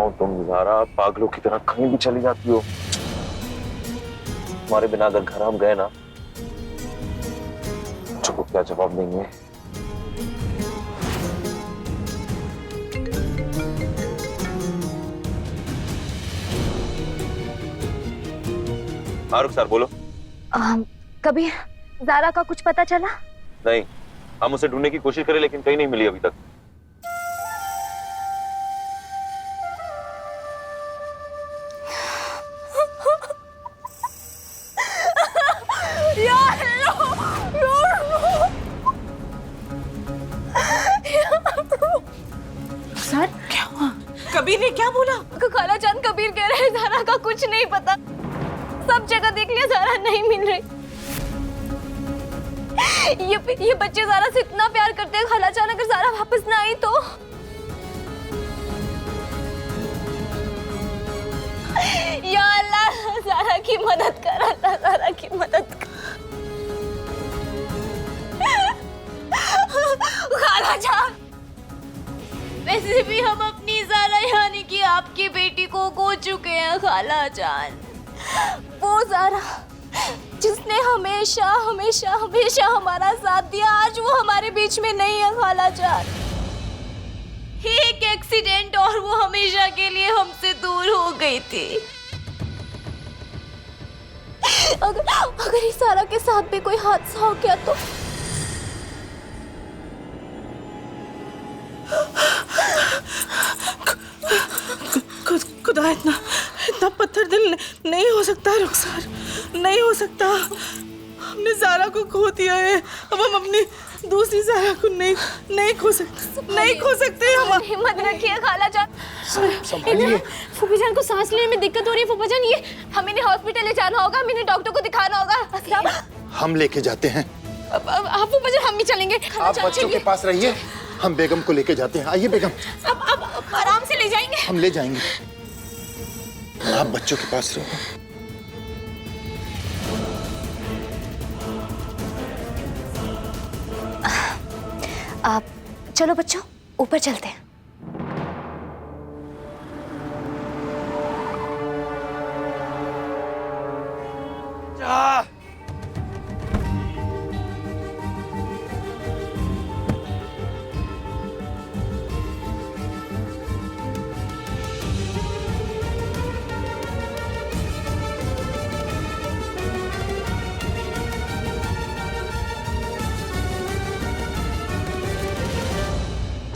बताऊं, तुम ज़ारा पागलों की तरह कहीं भी चली जाती हो। तुम्हारे बिना अगर घर हम गए ना, मुझको क्या जवाब देंगे? फारूक सर बोलो। कबीर, ज़ारा का कुछ पता चला? नहीं, हम उसे ढूंढने की कोशिश करें लेकिन कहीं नहीं मिली अभी तक। सर क्या हुआ? कबीर ने क्या बोला? खाला जान, कबीर कह रहे हैं ज़ारा का कुछ नहीं पता। सब जगह देख लिया, ज़ारा नहीं मिल रही। ये बच्चे ज़ारा से इतना प्यार करते हैं खाला जान, अगर ज़ारा वापस ना आई तो। या अल्लाह, ज़ारा की मदद कर, अल्लाह ज़ारा की मदद कर। खाला जान, वैसे भी हम अपनी ज़ारा यानी कि आपकी बेटी को खो चुके हैं खाला जान। वो ज़ारा जिसने हमेशा हमेशा हमेशा हमारा साथ दिया, आज वो हमारे बीच में नहीं है खाला जान। एक एक्सीडेंट और वो हमेशा के लिए हमसे दूर हो गई थी। अगर इस ज़ारा के साथ भी कोई हादसा हो गया तो। खुदा, इतना पत्थर दिल नहीं हो सकता रुखसार, नहीं हो सकता। हमने ज़ारा को खो दिया है, अब हम अपनी दूसरी ज़ारा को नहीं खो सकते हम। हिम्मत रखिए खाला जान। फूफी जान को सांस लेने में दिक्कत हो रही है फूफा जान, ये हमें इन्हें हॉस्पिटल ले जाना होगा, हमें डॉक्टर को दिखाना होगा। हम लेके जाते हैं। आप फूफा जान, हम भी चलेंगे। आप बच्चों के पास रहिए, हम बेगम को लेके जाते हैं। आइए बेगम। अब आराम से ले जाएंगे। हम ले जाएंगे, आप बच्चों के पास रहो। आप चलो बच्चों, ऊपर चलते हैं।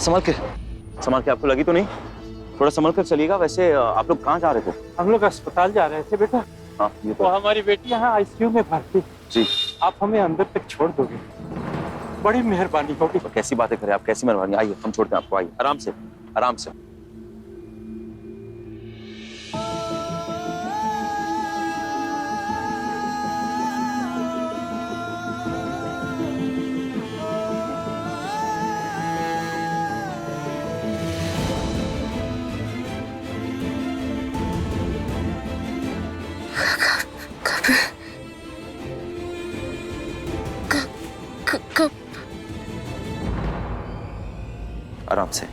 संभाल के, आपको लगी तो नहीं? थोड़ा संभल कर चलिएगा। वैसे आप लोग कहाँ जा रहे थे? हम लोग अस्पताल जा रहे थे बेटा। हाँ, ये तो हमारी बेटी यहाँ आईसीयू में भर्ती। जी। आप हमें अंदर तक छोड़ दोगे, बड़ी मेहरबानी होगी। कैसी बातें करें आप, कैसी मेहरबानी। आइए हम छोड़ते हैं आपको, आइए आराम से, आराम से। आराम से।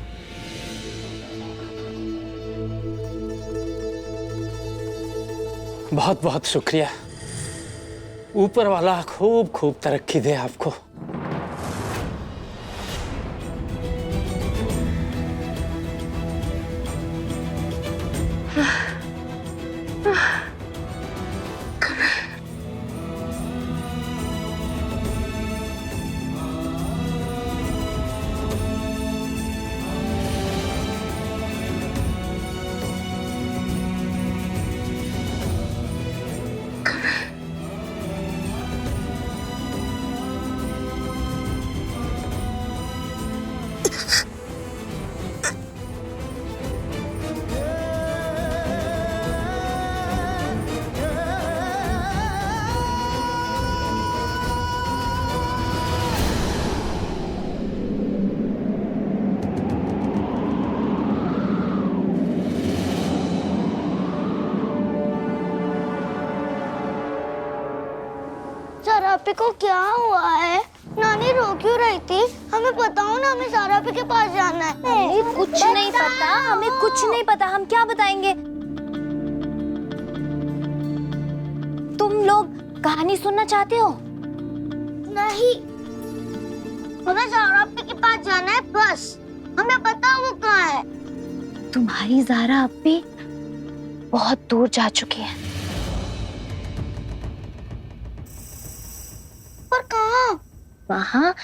बहुत बहुत शुक्रिया। ऊपर वाला खूब खूब तरक्की दे आपको। ज़ारा को क्या हुआ है? नानी रो क्यों रही थी? हमें हमें बताओ ना, हमें ज़ारा के पास जाना है। अरे कुछ नहीं पता, हमें कुछ नहीं पता, हम क्या बताएंगे? तुम लोग कहानी सुनना चाहते हो? नहीं, हमें ज़ारा के पास जाना है बस। हमें पता वो कहाँ है। तुम्हारी ज़ारा अप्पी बहुत दूर जा चुकी है। पर कहाँ? वहाँ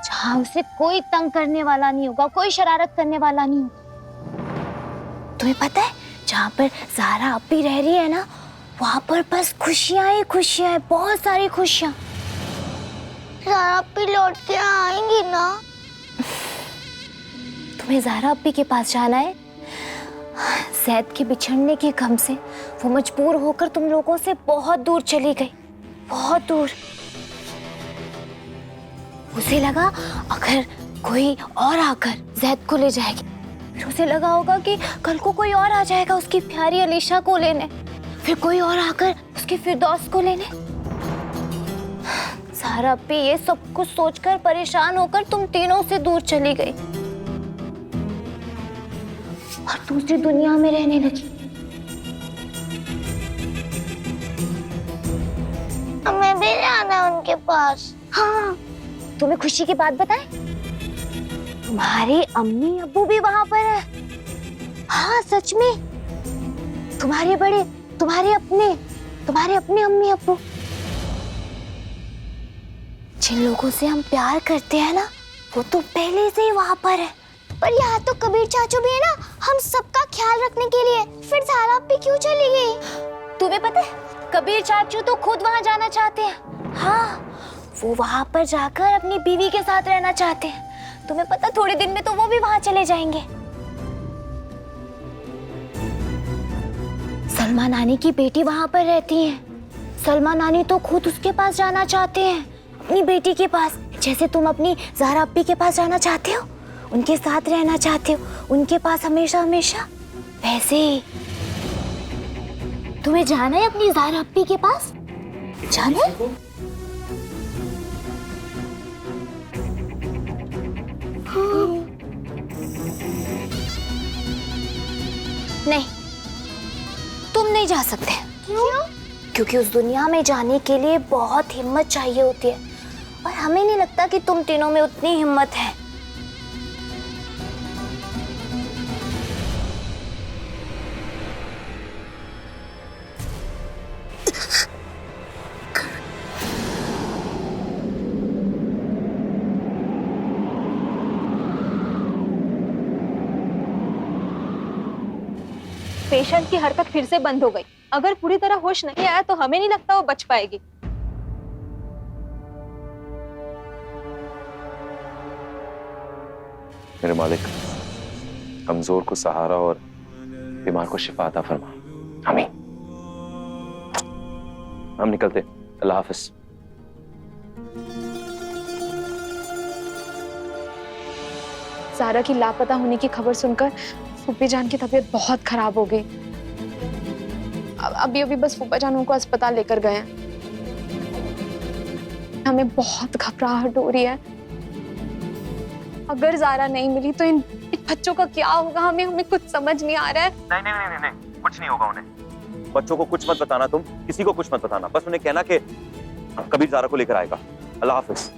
जहाँ उसे कोई तंग करने वाला नहीं होगा, कोई शरारत करने वाला नहीं होगा। तुम्हें पता है जहाँ पर ज़ारा अप्पी रह रही है ना, वहाँ पर बस खुशियाँ ही खुशियाँ हैं, बहुत सारी खुशियाँ। ज़ारा लौट के आएंगी ना? तुम्हें ज़ारा अप्पी के पास जाना है। ज़ैद के बिछड़ने के गम से वो मजबूर होकर तुम लोगों से बहुत दूर चली गई, बहुत दूर। उसे लगा अगर कोई और आकर ज़ैद को ले जाएगी, फिर उसे लगा होगा कि कल को कोई और आ जाएगा उसकी प्यारी अलीशा को लेने, फिर कोई और आकर उसके फिरदौस को लेने। ज़ारा अप्पी ये सब कुछ सोचकर परेशान होकर तुम तीनों से दूर चली गई और दूसरी दुनिया में रहने लगी। हमें भी जाना है उनके पास। हाँ, तुम्हें खुशी की बात बताएं? तुम्हारे अम्मी अब्बू भी वहां पर है। हाँ सच में, तुम्हारे बड़े, तुम्हारे अपने अम्मी अब्बू। जिन लोगों से हम प्यार करते हैं ना, वो तो पहले से ही वहां पर है। पर यहाँ तो कबीर चाचू भी है ना, हम सबका ख्याल रखने के लिए। फिर ज़ारा अप्पी क्यों चली गई? तुम्हें पता है, कबीर चाचू तो खुद वहां जाना चाहते हैं। हाँ, वो वहां पर जाकर अपनी बीवी के साथ रहना चाहते हैं। तुम्हें पता, थोड़े दिन में तो वो भी वहां चले जाएंगे। सलमा नानी की बेटी वहां पर रहती है। सलमा नानी तो खुद उसके पास जाना चाहते हैं, अपनी बेटी के पास, जैसे तुम अपनी ज़ारा अप्पी के पास जाना चाहते हो, उनके साथ रहना चाहते हो, उनके पास हमेशा हमेशा, वैसे ही तुम्हें जाना है अपनी ज़ारा अप्पी के पास? जाना है? नहीं, तुम नहीं जा सकते। क्यों? क्योंकि उस दुनिया में जाने के लिए बहुत हिम्मत चाहिए होती है, और हमें नहीं लगता कि तुम तीनों में उतनी हिम्मत है। पेशेंट की हरकत फिर से बंद हो गई। अगर पूरी तरह होश नहीं आया तो हमें नहीं लगता वो बच पाएगी। मेरे मालिक, कमजोर को सहारा और बीमार को शिफा अता फरमा। आमीन। हम निकलते। अल्लाह हाफिज। ज़ारा की लापता होने की खबर सुनकर फूफी जान की तबीयत बहुत खराब हो गई। अभी अभी बस फूफा जान उनको अस्पताल लेकर गए हैं। हमें बहुत घबराहट हो रही है। अगर ज़ारा नहीं मिली तो इन बच्चों का क्या होगा? हमें कुछ समझ नहीं आ रहा है। नहीं, कुछ नहीं होगा उन्हें। बच्चों को कुछ मत बताना, तुम किसी को कुछ मत बताना, बस उन्हें कहना कि कबीर ज़ारा को लेकर आएगा। अल्लाह हाफिज।